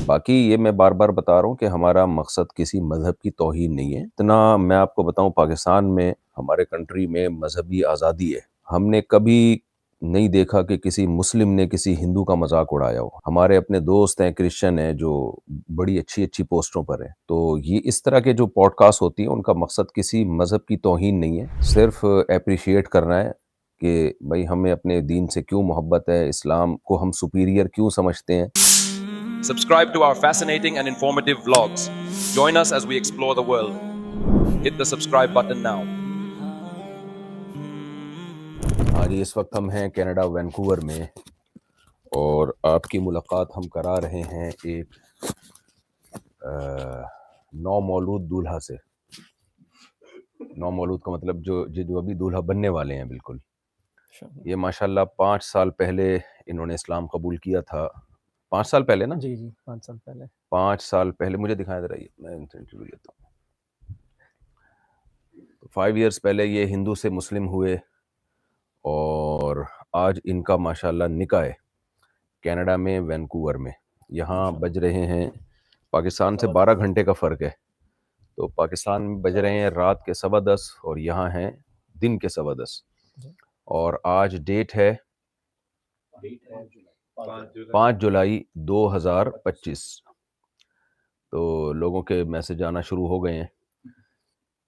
باقی یہ میں بار بار بتا رہا ہوں کہ ہمارا مقصد کسی مذہب کی توہین نہیں ہے. اتنا میں آپ کو بتاؤں، پاکستان میں ہمارے کنٹری میں مذہبی آزادی ہے. ہم نے کبھی نہیں دیکھا کہ کسی مسلم نے کسی ہندو کا مذاق اڑایا ہو. ہمارے اپنے دوست ہیں کرسچن ہیں جو بڑی اچھی اچھی پوسٹوں پر ہیں. تو یہ اس طرح کے جو پوڈ کاسٹ ہوتی ہیں ان کا مقصد کسی مذہب کی توہین نہیں ہے، صرف اپریشیٹ کرنا ہے کہ بھئی ہمیں اپنے دین سے کیوں محبت ہے، اسلام کو ہم سپیریئر کیوں سمجھتے ہیں. Subscribe to our fascinating and informative vlogs. Join us as we explore the world. Hit the subscribe button now. ہاں جی، اس وقت ہم ہیں کینیڈا وینکوور میں، اور آپ کی ملاقات ہم کرا رہے ہیں ایک نو مولود دولہا سے. نو مولود کا مطلب جو ابھی دولہا بننے والے ہیں. بالکل یہ ماشاءاللہ 5 سال پہلے انہوں نے اسلام قبول کیا تھا. 5 سال پہلے نا؟ جی 5 سال پہلے. 5 سال پہلے مجھے دکھایا ذرا، میں ان سے انٹرویو لیتا ہوں. 5 ایئرس پہلے یہ ہندو سے مسلم ہوئے، اور آج ان کا ماشاءاللہ نکاح ہے کینیڈا میں وینکوور میں. یہاں بج رہے ہیں، پاکستان سے 12 گھنٹے کا فرق ہے، تو پاکستان میں بج رہے ہیں رات کے 10:15 اور یہاں ہیں دن کے 10:15. اور آج ڈیٹ ہے 5 جولائی 2025. تو لوگوں کے میسج آنا شروع ہو گئے ہیں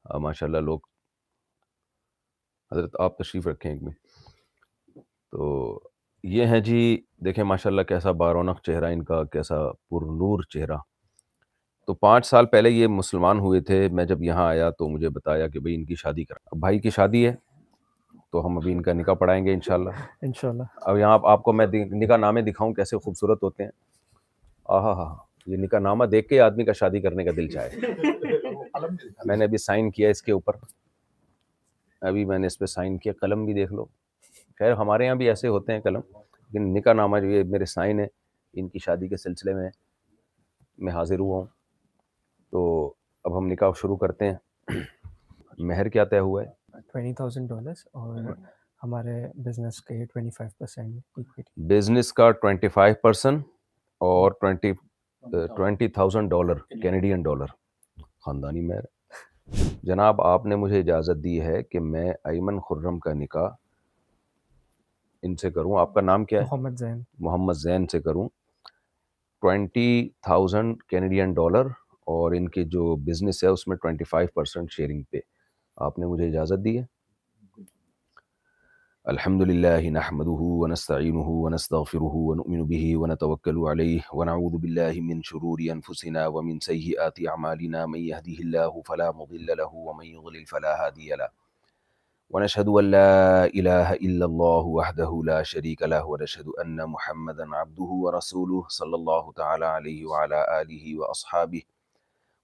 ماشاءاللہ. لوگ، حضرت آپ تشریف رکھیں ایک منٹ. تو یہ ہیں جی، دیکھیں ماشاءاللہ کیسا بارونق چہرہ ان کا، کیسا پر نور چہرہ. تو 5 سال پہلے یہ مسلمان ہوئے تھے. میں جب یہاں آیا تو مجھے بتایا کہ بھئی ان کی شادی کرا. اب بھائی کی شادی ہے تو ہم ابھی ان کا نکاح پڑھائیں گے انشاءاللہ. اب یہاں آپ کو میں نکاح نامے دکھاؤں کیسے خوبصورت ہوتے ہیں. آہا ہاں، یہ نکاح نامہ دیکھ کے آدمی کا شادی کرنے کا دل چاہے. میں نے ابھی سائن کیا اس کے اوپر، ابھی میں نے اس پہ سائن کیا. قلم بھی دیکھ لو. خیر ہمارے یہاں بھی ایسے ہوتے ہیں قلم، لیکن نکاح نامہ جو یہ میرے سائن ہے ان کی شادی کے سلسلے میں حاضر ہوا ہوں. تو اب ہم نکاح شروع کرتے ہیں. مہر کیا طے ہوا ہے؟ $20,000 اور ہمارے بزنس کے 25% ایکویٹی. بزنس کا 25% اور $20,000 کینیڈین ڈالر خاندانی مہر. جناب آپ نے مجھے اجازت دی ہے کہ میں ایمن خرم کا نکاح ان سے کروں. آپ کا نام کیا ہے؟ محمد زین سے کروں. 20,000 کینیڈین ڈالر اور ان کے جو بزنس ہے اس میں 25% شیئرنگ پہ. آپ نے مجھے اجازت دی ہے. الحمد للہ نحمده ونستعینه ونستغفره ونؤمن به ونتوکل علیہ ونعوذ باللہ من شرور انفسنا ومن سیئات اعمالنا من يهده الله فلا مضل له ومن يضلل فلا هادي له ونشهد ان لا اله الا الله وحده لا شريك له ونشهد ان محمدا عبده ورسوله صلی اللہ تعالی علیہ وعلى آلہ واصحابہ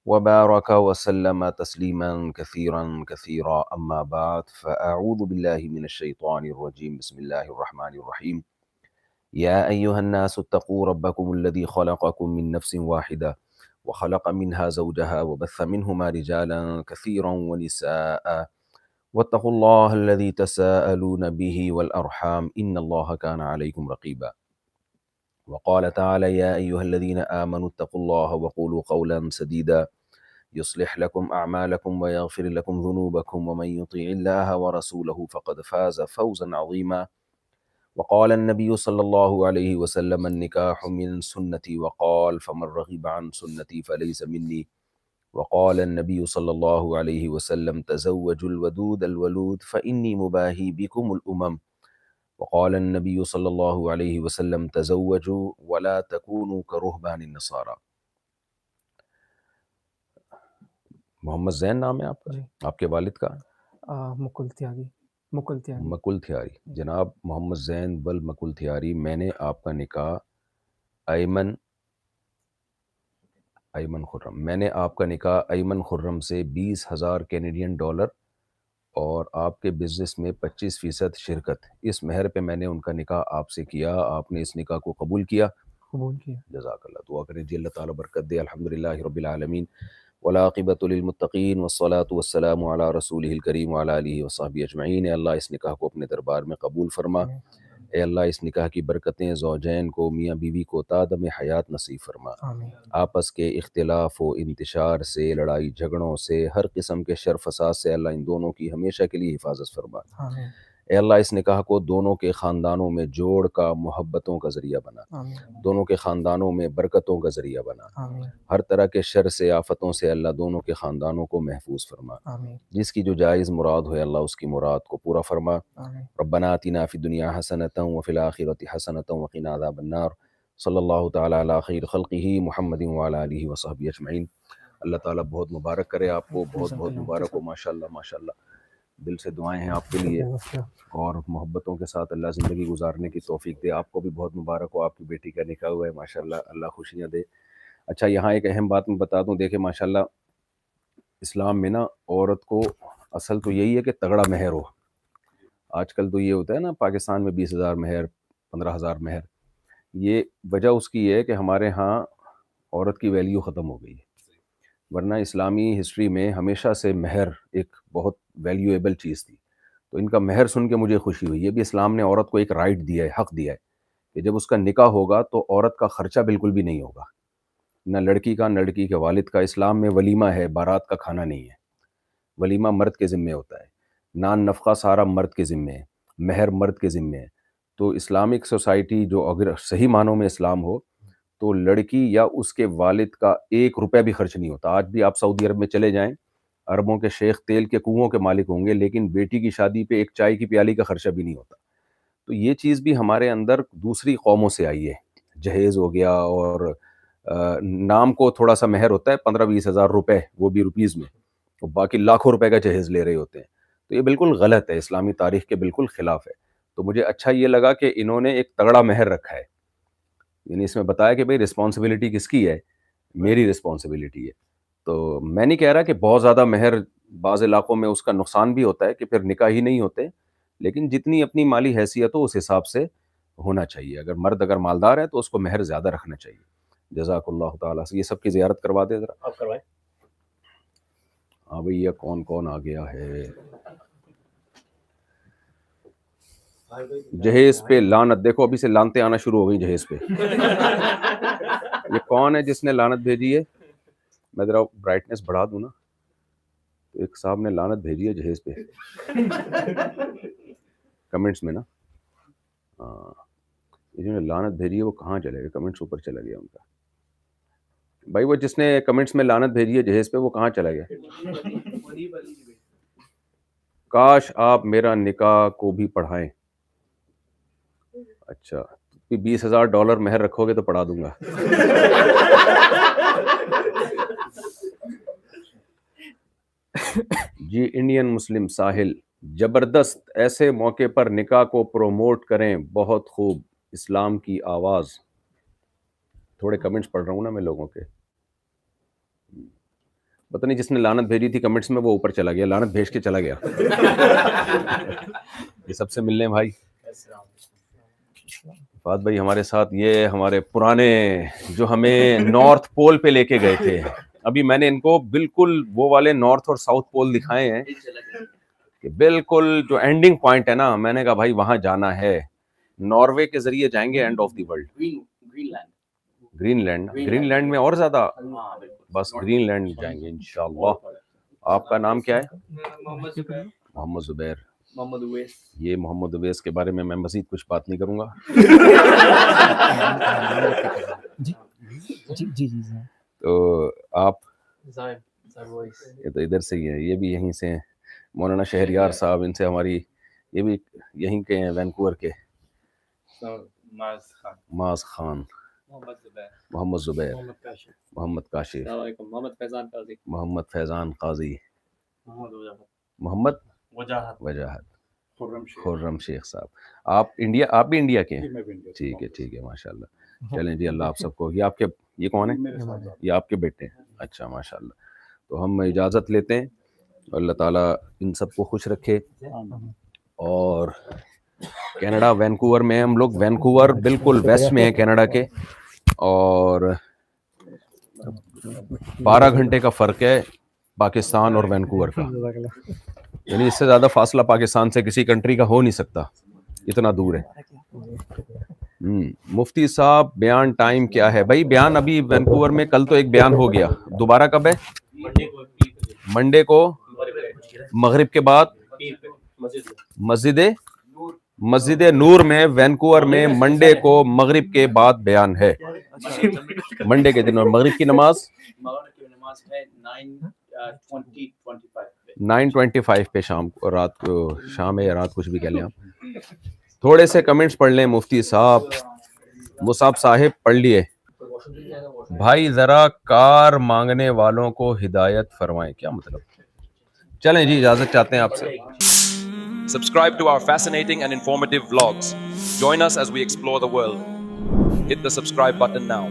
وبارك وسلم تسليما كثيرا كثيرا. أما بعد فأعوذ بالله من الشيطان الرجيم. بسم الله الرحمن الرحيم. يا أيها الناس اتقوا ربكم الذي خلقكم من نفس واحدة وخلق منها زوجها وبث منهما رجالا كثيرا ونساء واتقوا الله الذي تساءلون به والأرحام إن الله كان عليكم رقيبا. وقال تعالى يا أيها الذين آمنوا اتقوا الله وقولوا قولا سديدا يصلح لكم أعمالكم ويغفر لكم ذنوبكم ومن يطيع الله ورسوله فقد فاز فوزا عظيما. وقال النبي صلى الله عليه وسلم النكاح من سنتي وقال فمن رغب عن سنتي فليس مني. وقال النبي صلى الله عليه وسلم تزوجوا الودود الولود فإني مباهي بكم الأمم. وقال النبي صلی اللہ علیہ وسلم تزوجوا ولا تكونوا كرهبان النصارى. محمد زین نام ہے آپ کا؟ آپ کے والد کا؟ مکل تھیاری. جناب محمد زین بل مکل تھیاری. میں نے آپ کا نکاح ایمن خرم، میں نے آپ کا نکاح ایمن خرم سے 20,000 کینیڈین ڈالر اور آپ کے بزنس میں 25% شرکت، اس مہر پہ میں نے ان کا نکاح آپ سے کیا. آپ نے اس نکاح کو قبول کیا. جزاک اللہ. دعا کریں جی اللہ تعالیٰ برکت دے. الحمدللہ رب العالمین والعاقبۃ للمتقین والصلاة والسلام علی رسولہ الکریم وعلی آلہ وصحبہ اجمعین. اللہ اس نکاح کو اپنے دربار میں قبول فرما. اے اللہ اس نکاح کی برکتیں زوجین کو، میاں بیوی کو تادم حیات نصیب فرما، آمین آپس کے اختلاف و انتشار سے، لڑائی جھگڑوں سے، ہر قسم کے شر فساد سے اللہ ان دونوں کی ہمیشہ کے لیے حفاظت فرما۔ آمین اے اللہ اس نکاح کو دونوں کے خاندانوں میں جوڑ کا، محبتوں کا ذریعہ بنا، آمین دونوں کے خاندانوں میں برکتوں کا ذریعہ بنا، آمین ہر طرح کے شر سے، آفتوں سے اللہ دونوں کے خاندانوں کو محفوظ فرما، آمین جس کی جو جائز مراد ہوئے اللہ اس کی مراد کو پورا فرما۔ آمین ربنا آتنا فی الدنیا حسنۃ وفی الآخرۃ حسنۃ وقنا عذاب النار۔ صلی اللہ تعالیٰ علی خیر خلقہ محمد وعلی آلہ وصحبہ اجمعین۔ اللہ تعالیٰ بہت مبارک کرے آپ کو، بہت بہت مبارک ہو، ماشاءاللہ ماشاءاللہ، دل سے دعائیں ہیں آپ کے لیے، اور محبتوں کے ساتھ اللہ زندگی گزارنے کی توفیق دے۔ آپ کو بھی بہت مبارک ہو، آپ کی بیٹی کا نکاح ہوا ہے، ماشاءاللہ اللہ خوشیاں دے۔ اچھا یہاں ایک اہم بات میں بتا دوں، دیکھیں ماشاءاللہ اسلام میں نا عورت کو اصل تو یہی ہے کہ تگڑا مہر ہو۔ آج کل تو یہ ہوتا ہے نا پاکستان میں 20,000 مہر، 15,000 مہر، یہ وجہ اس کی ہے کہ ہمارے ہاں عورت کی ویلیو ختم ہو گئی ہے، ورنہ اسلامی ہسٹری میں ہمیشہ سے مہر ایک بہت ویلیویبل چیز تھی۔ تو ان کا مہر سن کے مجھے خوشی ہوئی۔ یہ بھی اسلام نے عورت کو ایک رائٹ دیا ہے، حق دیا ہے کہ جب اس کا نکاح ہوگا تو عورت کا خرچہ بالکل بھی نہیں ہوگا، نہ لڑکی کا، نہ لڑکی کے والد کا۔ اسلام میں ولیمہ ہے، بارات کا کھانا نہیں ہے، ولیمہ مرد کے ذمے ہوتا ہے، نان نفقہ سارا مرد کے ذمے ہے، مہر مرد کے ذمے ہے۔ تو اسلامک سوسائٹی جو اگر صحیح معنوں میں اسلام ہو تو لڑکی یا اس کے والد کا 1 روپیہ بھی خرچ نہیں ہوتا۔ آج بھی آپ سعودی عرب میں چلے جائیں، عربوں کے شیخ تیل کے کنووں کے مالک ہوں گے، لیکن بیٹی کی شادی پہ ایک چائے کی پیالی کا خرچہ بھی نہیں ہوتا۔ تو یہ چیز بھی ہمارے اندر دوسری قوموں سے آئی ہے۔ جہیز ہو گیا، اور نام کو تھوڑا سا مہر ہوتا ہے 15-20 ہزار روپے، وہ بھی روپیز میں، اور باقی لاکھوں روپے کا جہیز لے رہے ہوتے ہیں۔ تو یہ بالکل غلط ہے، اسلامی تاریخ کے بالکل خلاف ہے۔ تو مجھے اچھا یہ لگا کہ انہوں نے ایک تگڑا مہر رکھا ہے، یعنی اس میں بتایا کہ بھئی رسپانسبلٹی کس کی ہے، میری رسپانسبلٹی ہے۔ تو میں نہیں کہہ رہا کہ بہت زیادہ مہر، بعض علاقوں میں اس کا نقصان بھی ہوتا ہے کہ پھر نکاح ہی نہیں ہوتے، لیکن جتنی اپنی مالی حیثیت ہو اس حساب سے ہونا چاہیے۔ اگر مرد اگر مالدار ہے تو اس کو مہر زیادہ رکھنا چاہیے۔ جزاک اللہ تعالیٰ سے۔ یہ سب کی زیارت کروا دے ذرا، آپ کروائیں۔ ہاں بھئی یہ کون کون آ گیا ہے؟ جہیز پہ لعنت، دیکھو ابھی سے لانتیں آنا شروع ہو گئی جہیز پہ۔ یہ کون ہے جس نے لعنت بھیجی ہے؟ میں ذرا برائٹنس بڑھا دوں نا، تو ایک صاحب نے لعنت بھیجی ہے جہیز پہ کمنٹس میں نا۔ جنہوں نے لعنت بھیجی ہے وہ کہاں چلے گئے؟ کمنٹس اوپر چلا گیا ان کا۔ بھائی وہ جس نے کمنٹس میں لعنت بھیجی ہے جہیز پہ وہ کہاں چلا گیا؟ کاش آپ میرا نکاح کو بھی پڑھائیں۔ اچھا $20,000 مہر رکھو گے تو پڑھا دوں گا۔ جی انڈین مسلم ساحل، زبردست، ایسے موقع پر نکاح کو پروموٹ کریں، بہت خوب، اسلام کی آواز۔ تھوڑے کمنٹس پڑھ رہا ہوں نا میں لوگوں کے، پتہ نہیں جس نے لعنت بھیجی تھی کمنٹس میں وہ اوپر چلا گیا، لعنت بھیج کے چلا گیا۔ یہ سب سے ملنے بھائی فات بھائی ہمارے ساتھ، یہ ہمارے پرانے جو ہمیں نارتھ پول پہ لے کے گئے تھے۔ ابھی میں نے ان کو بالکل وہ والے نارتھ اور ساؤتھ پول دکھائے ہیں کہ بالکل جو اینڈنگ پوائنٹ ہے نا، میں نے کہا بھائی وہاں جانا ہے، ناروے کے ذریعے جائیں گے end of the world. Greenland میں اور زیادہ، بس گرین لینڈ جائیں گے انشاءاللہ۔ آپ کا نام کیا ہے؟ محمد زبیر۔ محمد اویس۔ یہ محمد اویس کے بارے میں مزید کچھ بات نہیں کروں گا۔ جی تو آپ وائس یہ تو ادھر سے ہی ہیں، یہ بھی یہیں سے ہیں، مولانا شہریار صاحب، ان سے ہماری، یہ بھی یہیں کے ہیں، وینکوور کے۔ معاذ خان، محمد زبیر، محمد کاشف، محمد فیضان قاضی، محمد وجاہت، خرم شیخ صاحب۔ آپ انڈیا، آپ بھی انڈیا کے ہیں؟ ٹھیک ہے ماشاء اللہ۔ چلیں جی، اللہ آپ سب کو، یہ آپ کے، یہ کون ہے؟ یہ آپ کے بیٹے ہیں؟ اچھا ماشاء اللہ۔ تو ہم اجازت لیتے ہیں، اللہ تعالیٰ ان سب کو خوش رکھے۔ اور کینیڈا، وینکوور میں ہم لوگ، وینکوور بالکل ویسٹ میں ہے کینیڈا کے، اور 12 گھنٹے کا فرق ہے پاکستان اور وینکوور کا، یعنی اس سے زیادہ فاصلہ پاکستان سے کسی کنٹری کا ہو نہیں سکتا۔ اتنا دور ہے. مفتی صاحب بیان ٹائم کیا ہے؟ بھائی بیان ابھی وینکوور میں کل تو ایک بیان ہو گیا, دوبارہ کب ہے؟ منڈے کو مغرب کے بعد مسجد نور میں وینکوور میں منڈے کو مغرب کے بعد بیان ہے. منڈے کے دن, اور مغرب کی نماز 9:25 پہ شام کو, رات کو, شام ہے یا رات کچھ بھی کہہ لیں آپ. تھوڑے سے کمنٹس پڑھ لیں مفتی صاحب. مصعب صاحب پڑھ لیے. بھائی ذرا کار مانگنے والوں کو ہدایت فرمائیں. کیا مطلب؟ چلیں جی, اجازت چاہتے ہیں آپ سے. Subscribe to our fascinating and informative vlogs. Join us as we explore the world. Hit the subscribe button now.